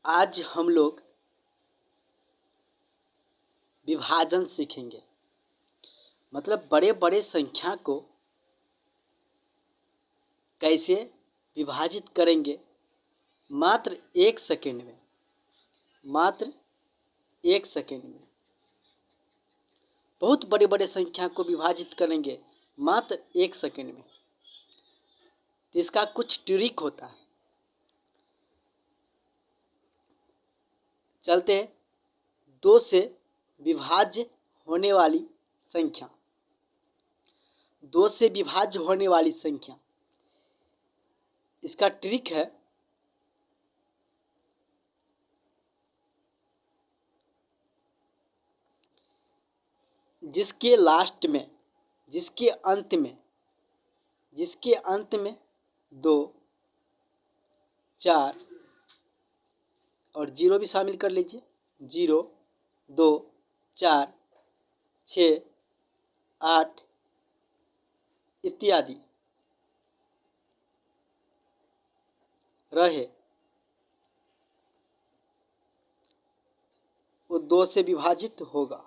आज हम लोग विभाजन सीखेंगे। मतलब बड़े बड़े संख्या को कैसे विभाजित करेंगे मात्र 1 सेकेंड में। मात्र 1 सेकेंड में बहुत बड़े बड़े संख्या को विभाजित करेंगे मात्र 1 सेकेंड में। तो इसका कुछ ट्रिक होता है। चलते हैं 2 से विभाज्य होने वाली संख्या। 2 से विभाज्य होने वाली संख्या, इसका ट्रिक है जिसके लास्ट में, जिसके अंत में 2, 4 और 0 भी शामिल कर लीजिए। 0, 2, 4, 6, 8 इत्यादि रहे, वो 2 से विभाजित होगा।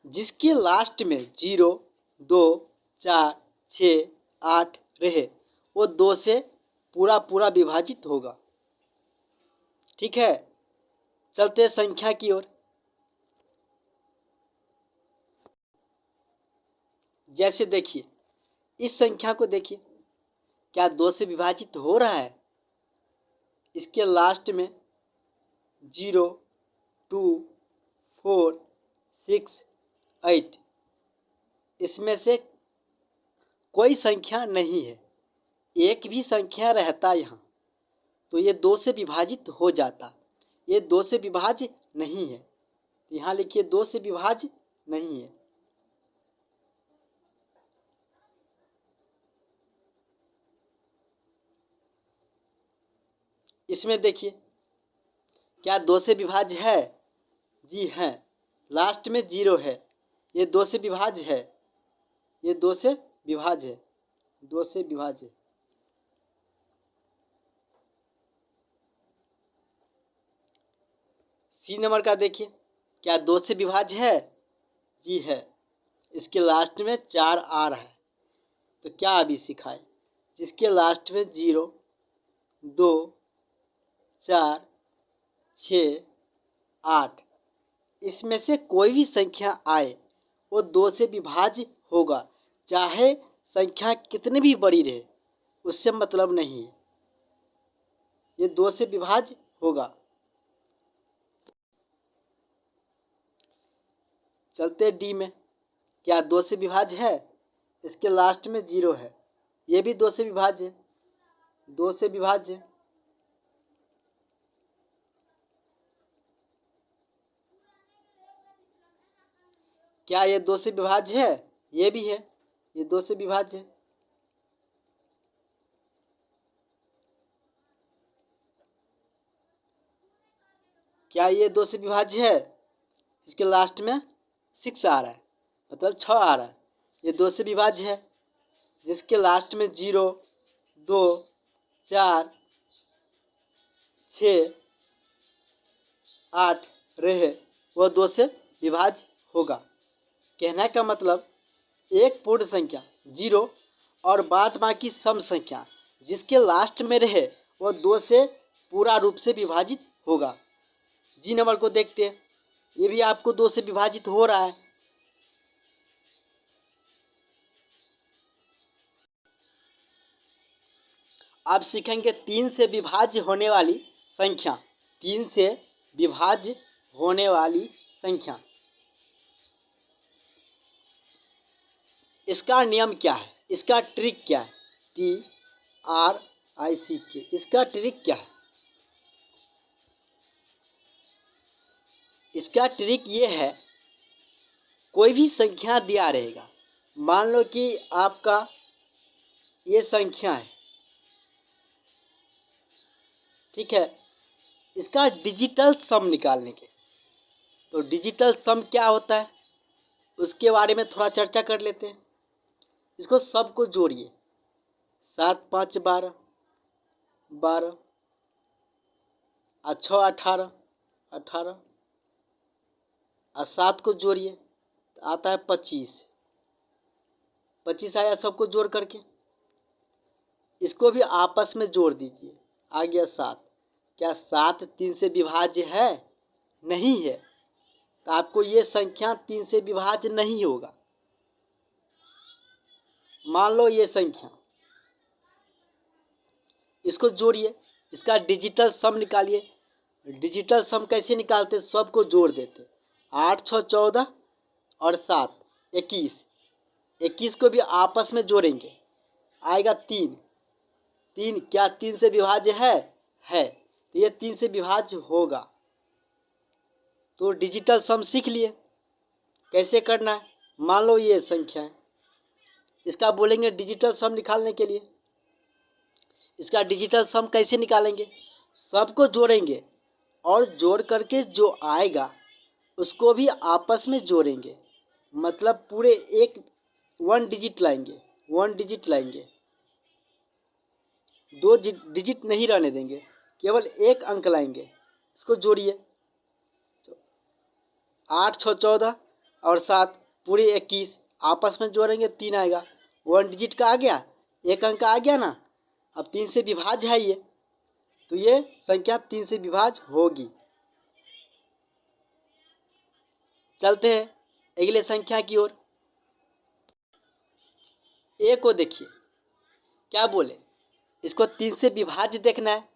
जिसके लास्ट में 0, 2, 4, 6, 8 रहे, वो 2 से पूरा विभाजित होगा। ठीक है, चलते संख्या की ओर। जैसे देखिए, इस संख्या को देखिए, क्या 2 से विभाजित हो रहा है? इसके लास्ट में 0, 2, 4, 6, 8, इसमें से कोई संख्या नहीं है। एक भी संख्या रहता यहाँ तो ये 2 से विभाजित हो जाता। ये 2 से विभाज्य नहीं है, तो यहाँ लिखिए 2 से विभाज्य नहीं है। इसमें देखिए, क्या 2 से विभाज्य है? जी है, लास्ट में 0 है, ये 2 से विभाज्य है। ये 2 से विभाज्य है, 2 से विभाज्य। सी नंबर का देखिए, क्या 2 से विभाज्य है? जी है, इसके लास्ट में 4 आ रहा है। तो क्या अभी सिखाए? जिसके लास्ट में 0, 2, 4, 6, 8, इसमें से कोई भी संख्या आए वो 2 से विभाज्य होगा, चाहे संख्या कितनी भी बड़ी रहे, उससे मतलब नहीं है, ये 2 से विभाज्य होगा। चलते डी में, क्या 2 से विभाज्य है? इसके लास्ट में 0 है, ये भी 2 से विभाज्य है, 2 से विभाज्य है। क्या ये 2 से विभाज्य है? ये भी है, ये 2 से विभाज्य है। क्या ये 2 से विभाज्य है? इसके लास्ट में 6 आ रहा है, मतलब 6 आ रहा है, ये 2 से विभाज्य है। जिसके लास्ट में 0, 2, 4, 6, 8 रहे, वह 2 से विभाज्य होगा। कहने का मतलब एक पूर्ण संख्या 0 और बाद बाकी सम संख्या जिसके लास्ट में रहे वह 2 से पूरा रूप से विभाजित होगा। जी नंबर को देखते हैं, ये भी आपको 2 से विभाजित हो रहा है। अब सीखेंगे 3 से विभाज्य होने वाली संख्या। 3 से विभाज्य होने वाली संख्या, इसका नियम क्या है? इसका ट्रिक क्या है? TRIC, इसका ट्रिक क्या है? इसका ट्रिक ये है, कोई भी संख्या दिया रहेगा, मान लो कि आपका ये संख्या है, ठीक है, इसका डिजिटल सम निकालने के। तो डिजिटल सम क्या होता है उसके बारे में थोड़ा चर्चा कर लेते हैं। इसको सबको जोड़िए। 7 5 12, 12 और 6 18, 18 और 7 को जोड़िए तो आता है 25। 25 आया सबको जोड़ करके। इसको भी आपस में जोड़ दीजिए, आ गया 7। क्या 7 3 से विभाज्य है? नहीं है, तो आपको ये संख्या 3 से विभाज्य नहीं होगा। मान लो ये संख्या, इसको जोड़िए, इसका डिजिटल सम निकालिए। डिजिटल सम कैसे निकालते? सबको जोड़ देते। 8 6 14 और 7 21। 21 को भी आपस में जोड़ेंगे, आएगा 3। 3 क्या 3 से विभाज्य है? है, तो ये 3 से विभाज्य होगा। तो डिजिटल सम सीख लिए कैसे करना है। मान लो ये संख्या है, इसका बोलेंगे डिजिटल सम निकालने के लिए। इसका डिजिटल सम कैसे निकालेंगे? सबको जोड़ेंगे और जोड़ करके जो आएगा उसको भी आपस में जोड़ेंगे। मतलब पूरे एक 1 डिजिट लाएंगे, 1 डिजिट लाएंगे, 2 डिजिट नहीं रहने देंगे, केवल एक अंक लाएंगे। इसको जोड़िए, 8 6 14 और 7 पूरे 21 आपस में जोड़ेंगे, 3 आएगा। 1 डिजिट का आ गया, एक अंक आ गया ना। अब 3 से विभाज्य है ये, तो ये संख्या 3 से विभाज्य होगी। चलते हैं अगले संख्या की ओर। ए को देखिए, क्या बोले? इसको 3 से विभाज्य देखना है।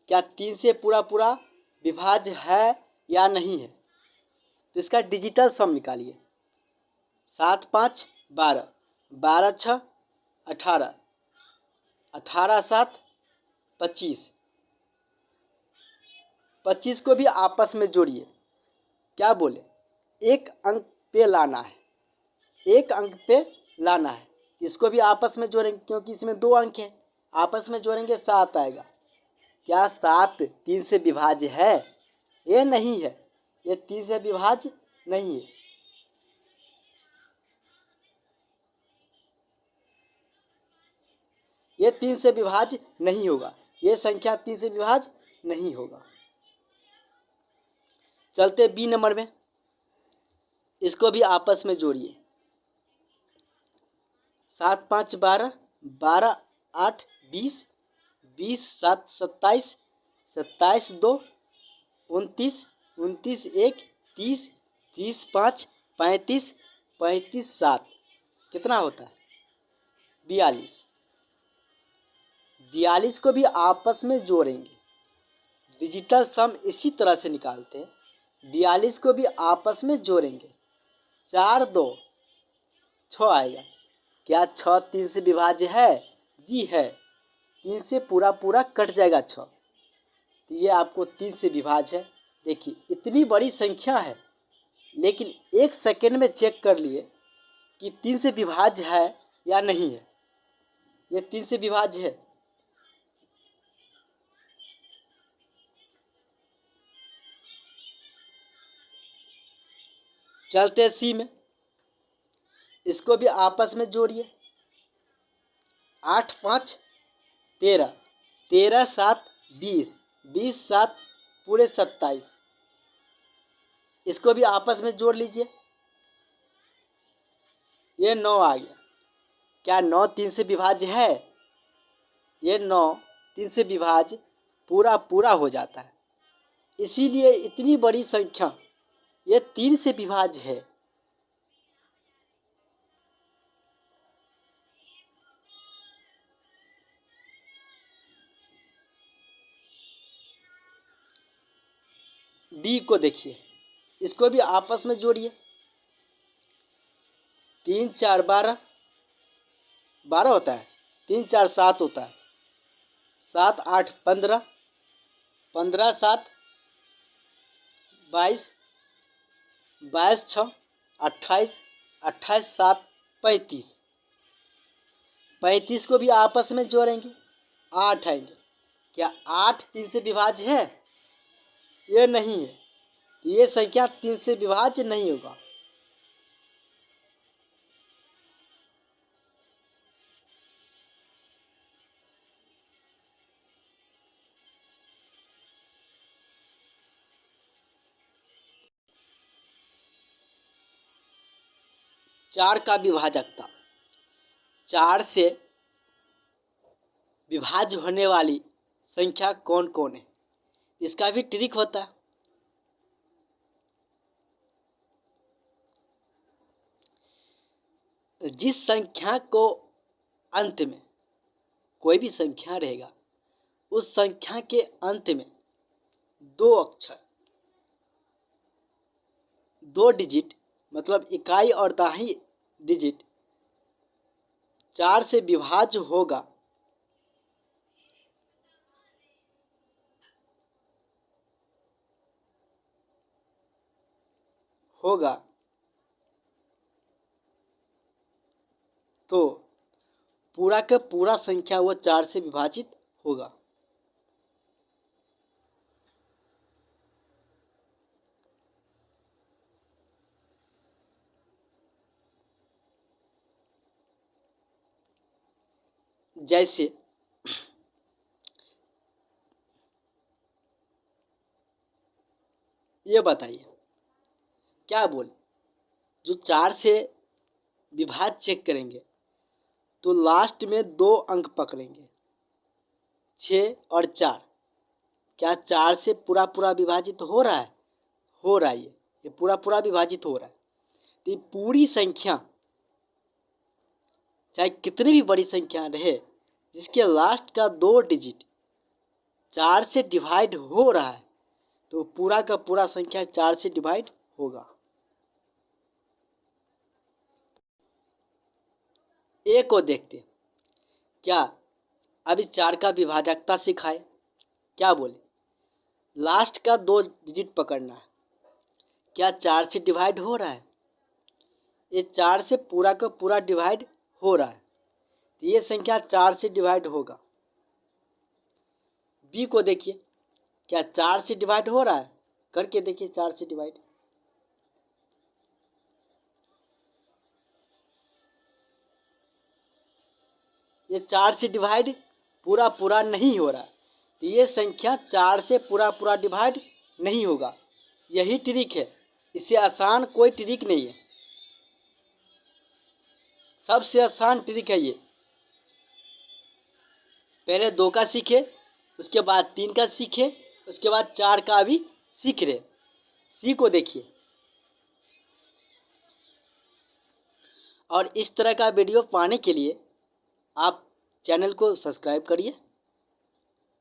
क्या 3 से पूरा पूरा विभाज्य है या नहीं है? तो इसका डिजिटल सम निकालिए। 7 5 12, 12 6 18, 18 7 25। 25 को भी आपस में जोड़िए। क्या बोले? एक अंक पे लाना है, एक अंक पे लाना है। इसको भी आपस में जोड़ेंगे क्योंकि इसमें 2 अंक हैं, आपस में जोड़ेंगे 7 आएगा। क्या 7 3 से विभाज्य है? ये नहीं है, ये 3 से विभाज्य नहीं है। ये 3 से विभाज्य नहीं होगा, ये संख्या 3 से विभाज्य नहीं होगा। चलते बी नंबर में, इसको भी आपस में जोड़िए। 7 5 12, 12 8 20, 20 7 27, 27 2 29, 29 1 30, 30 5 35, 35 7 कितना होता है? 42। 42 को भी आपस में जोड़ेंगे। डिजिटल सम इसी तरह से निकालते हैं। 42 को भी आपस में जोड़ेंगे, 4 2 6 आएगा। क्या 6 3 से विभाज्य है? जी है, 3 से पूरा पूरा कट जाएगा 6, तो ये आपको 3 से विभाज्य है। देखिए इतनी बड़ी संख्या है, लेकिन 1 सेकेंड में चेक कर लिए कि 3 से विभाज्य है या नहीं है। ये 3 से विभाज्य है। चलते सी में, इसको भी आपस में जोड़िए। 8 5 13, 13 7 20, 20 7 पूरे 27। इसको भी आपस में जोड़ लीजिए, ये 9 आ गया। क्या 9 3 से विभाज्य है? ये 9 3 से विभाज्य पूरा पूरा हो जाता है, इसीलिए इतनी बड़ी संख्या ये 3 से विभाज्य है। डी को देखिए, इसको भी आपस में जोड़िए। 3 4 12, 12 होता है, 3 4 7 होता है, 7 8 15, 15 7 22, 22 6 28, 28 7 35। 35 को भी आपस में जोड़ेंगे, 8 आएंगे। क्या 8 3 से विभाज्य है? ये नहीं है, ये संख्या 3 से विभाज्य नहीं होगा। 4 का विभाजकता, 4 से विभाज्य होने वाली संख्या कौन कौन है, इसका भी ट्रिक होता है। जिस संख्या को अंत में कोई भी संख्या रहेगा, उस संख्या के अंत में 2 अक्षर, 2 डिजिट मतलब इकाई और दहाई डिजिट 4 से विभाज्य होगा, तो पूरा का पूरा संख्या वो 4 से विभाजित होगा। जैसे ये बताइए, क्या बोले, जो 4 से विभाज्य चेक करेंगे तो लास्ट में 2 अंक पकड़ेंगे, 6 और 4। क्या 4 से पूरा पूरा विभाजित हो रहा है? हो रहा है, ये पूरा पूरा विभाजित हो रहा है। तो ये पूरी संख्या चाहे कितनी भी बड़ी संख्या रहे, जिसके लास्ट का 2 डिजिट 4 से डिवाइड हो रहा है, तो पूरा का पूरा संख्या 4 से डिवाइड होगा। ए को देखते हैं, क्या अभी 4 का विभाजकता सिखाए, क्या बोले, लास्ट का 2 डिजिट पकड़ना है। क्या 4 से डिवाइड हो रहा है? ये 4 से पूरा का पूरा डिवाइड हो रहा है, तो ये संख्या 4 से डिवाइड होगा। बी को देखिए, क्या 4 से डिवाइड हो रहा है? करके देखिए 4 से डिवाइड। ये 4 से डिवाइड पूरा पूरा नहीं हो रहा है, तो ये संख्या 4 से पूरा पूरा डिवाइड नहीं होगा। यही ट्रिक है, इससे आसान कोई ट्रिक नहीं है, सबसे आसान ट्रिक है ये। पहले 2 का सीखे, उसके बाद 3 का सीखे, उसके बाद 4 का भी सीख रहे। सी को देखिए, और इस तरह का वीडियो पाने के लिए आप चैनल को सब्सक्राइब करिए,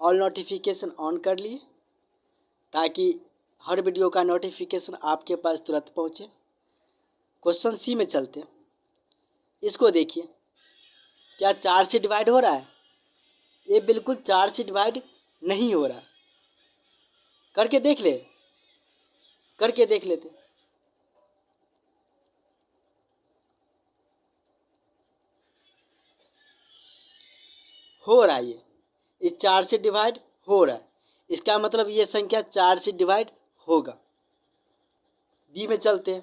ऑल नोटिफिकेशन ऑन कर लिए, ताकि हर वीडियो का नोटिफिकेशन आपके पास तुरंत पहुँचे। क्वेश्चन सी में चलते हैं। इसको देखिए, क्या 4 से डिवाइड हो रहा है? ये बिल्कुल 4 से डिवाइड नहीं हो रहा है। करके देख लेते। हो रहा है, ये 4 से डिवाइड हो रहा है, इसका मतलब ये संख्या 4 से डिवाइड होगा। डी में चलते हैं,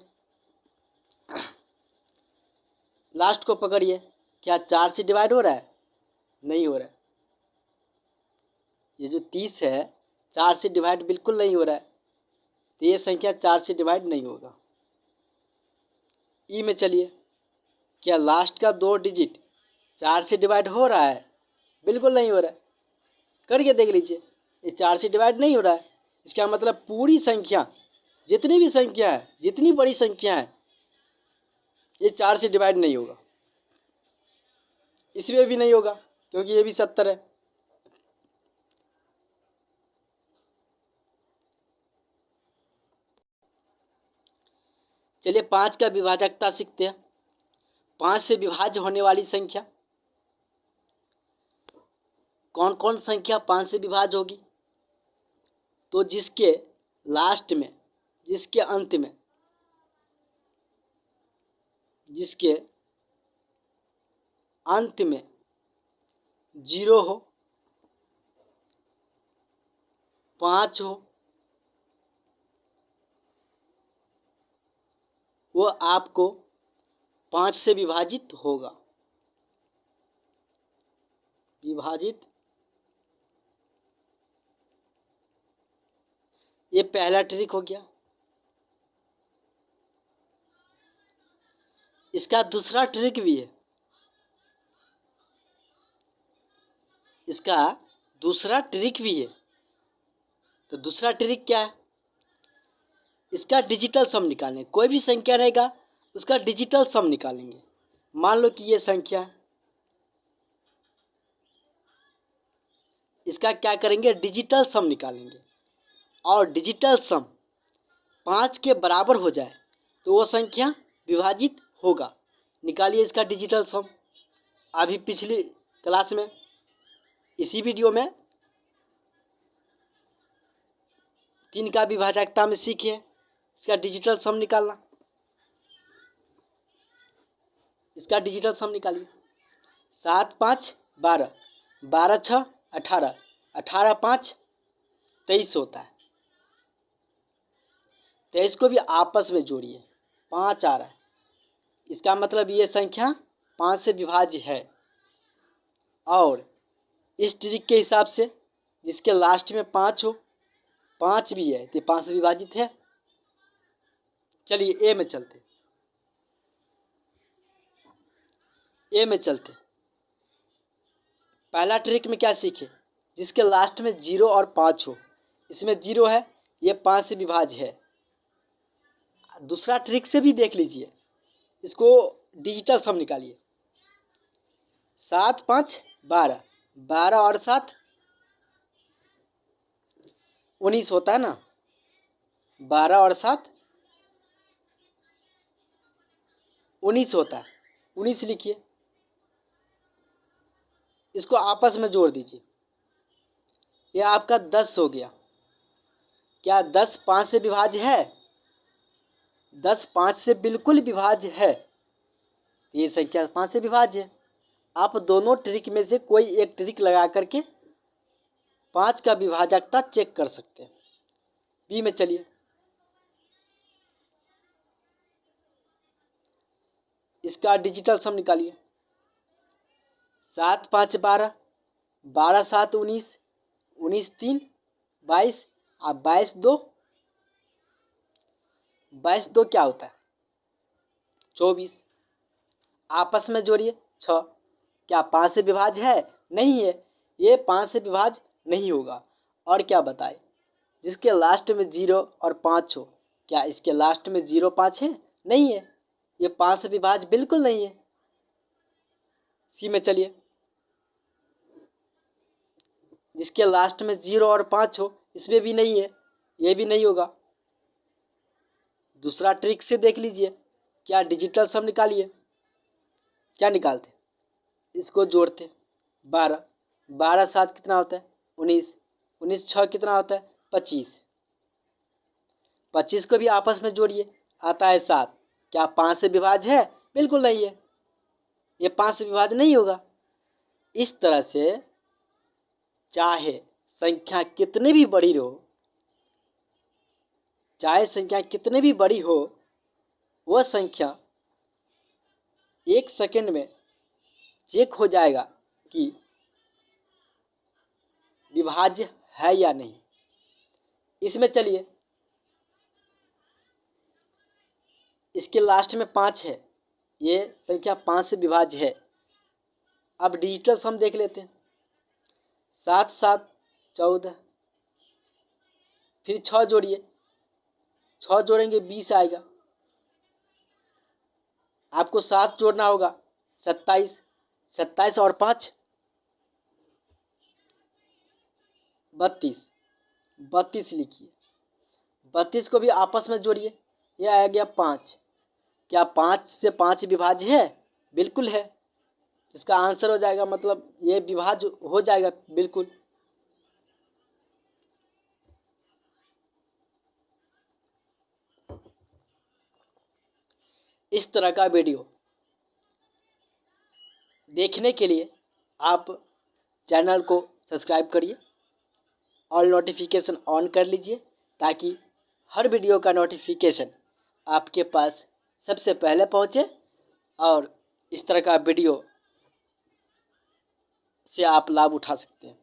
लास्ट को पकड़िए, क्या 4 से डिवाइड हो रहा है? नहीं हो रहा है। ये जो 30 है 4 से डिवाइड बिल्कुल नहीं हो रहा है, तो ये संख्या 4 से डिवाइड नहीं होगा। ई में चलिए, क्या लास्ट का 2 डिजिट 4 से डिवाइड हो रहा है? बिल्कुल नहीं हो रहा है। करके देख लीजिए, ये 4 से डिवाइड नहीं हो रहा है, इसका मतलब पूरी संख्या, जितनी भी संख्या है, जितनी बड़ी संख्या है, ये 4 से डिवाइड नहीं होगा। इसमें भी नहीं होगा, क्योंकि ये भी 70 है। चलिए 5 का विभाजकता सीखते हैं। 5 से विभाज्य होने वाली संख्या कौन कौन संख्या 5 से विभाज्य होगी? तो जिसके लास्ट में, जिसके अंत में, जिसके अंत में 0 हो, 5 हो, वो आपको 5 से विभाजित होगा। विभाजित, ये पहला ट्रिक हो गया। इसका दूसरा ट्रिक भी है। इसका दूसरा ट्रिक भी है। तो दूसरा ट्रिक क्या है? इसका डिजिटल सम निकालें। कोई भी संख्या रहेगा उसका डिजिटल सम निकालेंगे। मान लो कि ये संख्या है, इसका क्या करेंगे? डिजिटल सम निकालेंगे। और डिजिटल सम 5 के बराबर हो जाए तो वो संख्या विभाजित होगा। निकालिए इसका डिजिटल सम। अभी पिछली क्लास में, इसी वीडियो में 3 का विभाजकता में सीखे इसका डिजिटल सम निकालना। इसका डिजिटल सम निकालिए। 7 5 12, 12 6 18, 18 5 23 होता है। 23 को भी आपस में जोड़िए, 5 आ रहा है। इसका मतलब ये संख्या 5 से विभाज्य है। और इस ट्रिक के हिसाब से जिसके लास्ट में 5 हो, 5 भी है तो 5 से विभाजित है। चलिए ए में चलते। पहला ट्रिक में क्या सीखे? जिसके लास्ट में 0 और 5 हो। इसमें 0 है, ये 5 से विभाज्य है। दूसरा ट्रिक से भी देख लीजिए। इसको डिजिटल सम निकालिए। 7 5 12, 12 और 7 19 होता है ना। 12 और 7 19 होता है। 19 लिखिए। इसको आपस में जोड़ दीजिए। यह आपका 10 हो गया। क्या 10 5 से विभाज्य है? 10 5 से बिल्कुल विभाज्य है। ये संख्या 5 से विभाज्य है। आप दोनों ट्रिक में से कोई एक ट्रिक लगा करके 5 का विभाजकता चेक कर सकते हैं। बी में चलिए। इसका डिजिटल सम निकालिए। 7 5 12, 12 7 19, 19 3 22, अब 22 2, 22 2 क्या होता है? 24। आपस में जोड़िए 6। क्या 5 से विभाज्य है? नहीं है, ये 5 से विभाज्य नहीं होगा। और क्या बताए? जिसके लास्ट में 0 और 5 हो, क्या इसके लास्ट में 0 5 है? नहीं है, ये 5 से विभाज्य बिल्कुल नहीं है। सी में चलिए। जिसके लास्ट में 0 और 5 हो, इसमें भी नहीं है, ये भी नहीं होगा। दूसरा ट्रिक से देख लीजिए। क्या डिजिटल सम निकालिए। क्या निकालते? इसको जोड़ते। 12, 12 7 कितना होता है? 19, 19 6 कितना होता है? 25। 25 को भी आपस में जोड़िए, आता है 7। क्या 5 से विभाज्य है? बिल्कुल नहीं है, ये 5 से विभाज्य नहीं होगा। इस तरह से चाहे संख्या कितनी भी बड़ी हो, वह संख्या 1 सेकंड में चेक हो जाएगा कि विभाज्य है या नहीं। इसमें चलिए। इसके लास्ट में 5 है, ये संख्या 5 से विभाज्य है। अब डिजिटल सम देख लेते हैं। 7 7 14, फिर 6 जोड़िए। 6 जोड़ेंगे 20 आएगा। आपको 7 जोड़ना होगा, 27। 27 और 5 32। 32 लिखिए। 32 को भी आपस में जोड़िए, यह आ गया 5। क्या 5 से 5 विभाज्य है? बिल्कुल है। इसका आंसर हो जाएगा, मतलब ये विभाज्य हो जाएगा बिल्कुल। इस तरह का वीडियो देखने के लिए आप चैनल को सब्सक्राइब करिए और नोटिफिकेशन ऑन कर लीजिए, ताकि हर वीडियो का नोटिफिकेशन आपके पास सबसे पहले पहुंचे और इस तरह का वीडियो से आप लाभ उठा सकते हैं।